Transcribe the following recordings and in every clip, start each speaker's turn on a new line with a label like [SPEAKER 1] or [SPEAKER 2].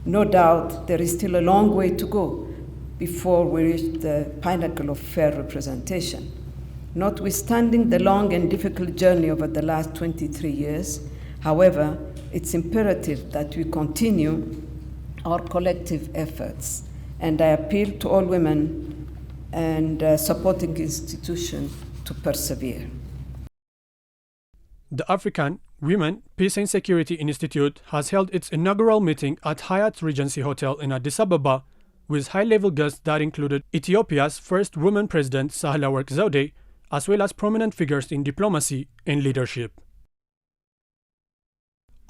[SPEAKER 1] No doubt there is still a long way to go before we reach the pinnacle of fair representation. Notwithstanding the long and difficult journey over the last 23 years, however, it's imperative that we continue our collective efforts, and I appeal to all women and supporting institutions to persevere.
[SPEAKER 2] The African Women, Peace and Security Institute has held its inaugural meeting at Hyatt Regency Hotel in Addis Ababa with high-level guests that included Ethiopia's first woman president, Shale-work Zewde, as well as prominent figures in diplomacy and leadership.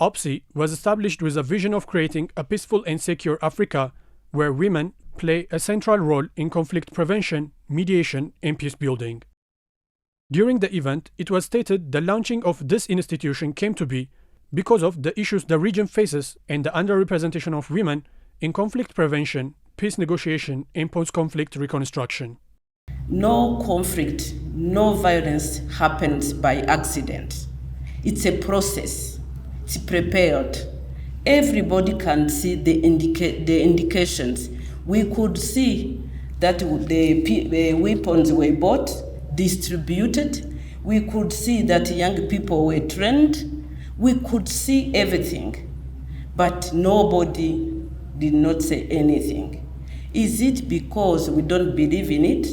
[SPEAKER 2] AWPSI was established with a vision of creating a peaceful and secure Africa where women play a central role in conflict prevention, mediation, and peace building. During the event, it was stated the launching of this institution came to be because of the issues the region faces and the underrepresentation of women in conflict prevention, peace negotiation, and post-conflict reconstruction.
[SPEAKER 3] No conflict, no violence happens by accident. It's a process. It's prepared. Everybody can see the indications. We could see that the weapons were bought, distributed. We could see that young people were trained. We could see everything. But nobody did not say anything. Is it because we don't believe in it?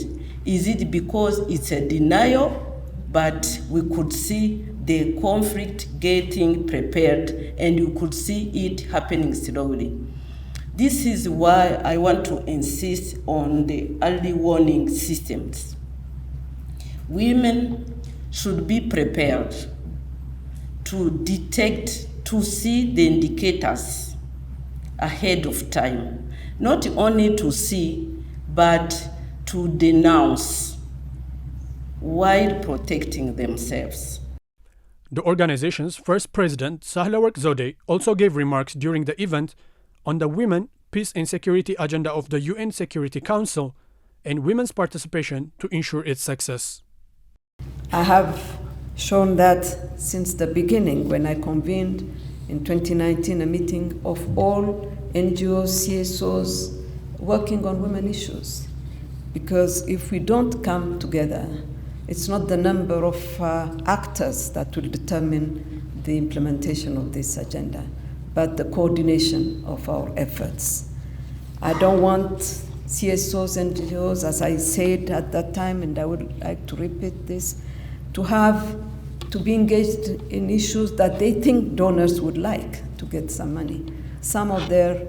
[SPEAKER 3] Is it because it's a denial? But we could see the conflict getting prepared, and you could see it happening slowly. This is why I want to insist on the early warning systems. Women should be prepared to detect, to see the indicators ahead of time. Not only to see, but to denounce while protecting themselves.
[SPEAKER 2] The organization's first president, Shale-work Zewde, also gave remarks during the event on the Women, Peace and Security agenda of the UN Security Council and women's participation to ensure its success.
[SPEAKER 1] I have shown that since the beginning when I convened in 2019 a meeting of all NGOs, CSOs working on women issues. Because if we don't come together, it's not the number of actors that will determine the implementation of this agenda, but the coordination of our efforts. I don't want CSOs and NGOs, as I said at that time, and I would like to repeat this, to be engaged in issues that they think donors would like to get some money. Some of their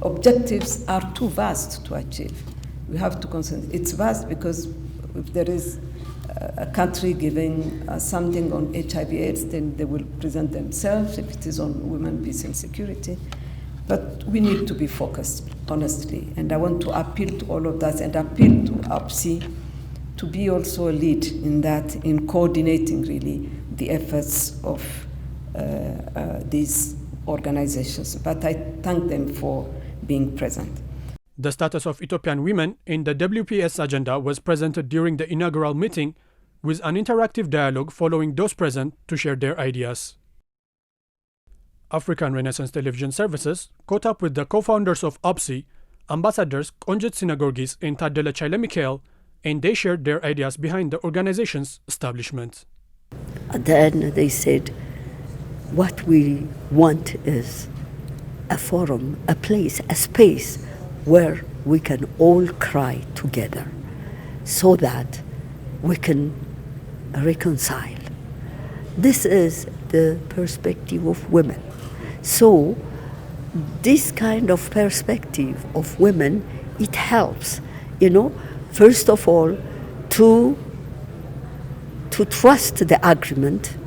[SPEAKER 1] objectives are too vast to achieve. We have to consider it's vast because if there is a country giving something on HIV/AIDS, then they will present themselves. If it is on women, peace and security, but we need to be focused, honestly. And I want to appeal to all of that and appeal to AWPSI to be also a lead in that, in coordinating really the efforts of these organizations. But I thank them for being present.
[SPEAKER 2] The status of Ethiopian women in the AWPSI agenda was presented during the inaugural meeting with an interactive dialogue following those present to share their ideas. African Renaissance Television Services caught up with the co-founders of AWPSI, Ambassadors Konjit Sinagorgis and Tadele Chaile-Michael, and they shared their ideas behind the organization's establishment.
[SPEAKER 4] Then they said, what we want is a forum, a place, a space where we can all cry together so that we can reconcile. This is the perspective of women. So this kind of perspective of women, it helps, first of all, to trust the agreement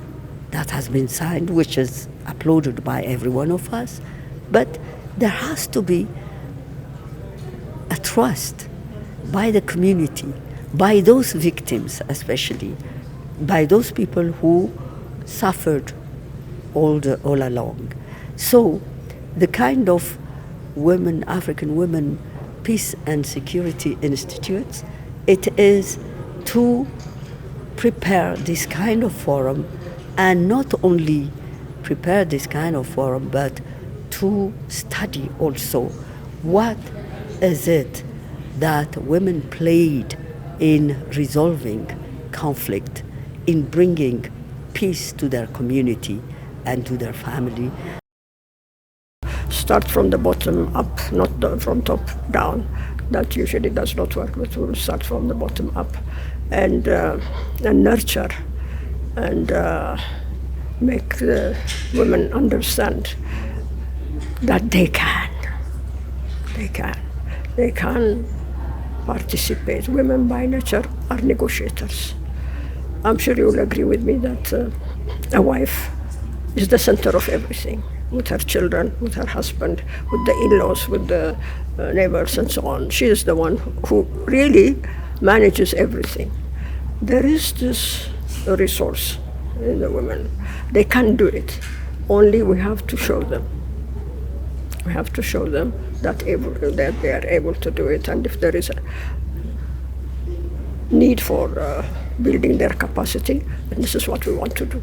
[SPEAKER 4] that has been signed, which is applauded by every one of us, but there has to be a trust by the community, by those victims especially, by those people who suffered all along. So the kind of women, African Women Peace and Security Institutes, it is to prepare this kind of forum, and not only prepare this kind of forum, but to study also what is it that women played in resolving conflict, in bringing peace to their community and to their family.
[SPEAKER 5] Start from the bottom up, not from top down. That usually does not work, but we'll start from the bottom up and nurture and make the women understand that they can participate. Women by nature are negotiators. I'm sure you'll agree with me that a wife is the center of everything, with her children, with her husband, with the in-laws, with the neighbors and so on. She is the one who really manages everything. There is this resource in the women. They can do it. Only we have to show them. We have to show them that they are able to do it. And if there is a need for building their capacity, then this is what we want to do.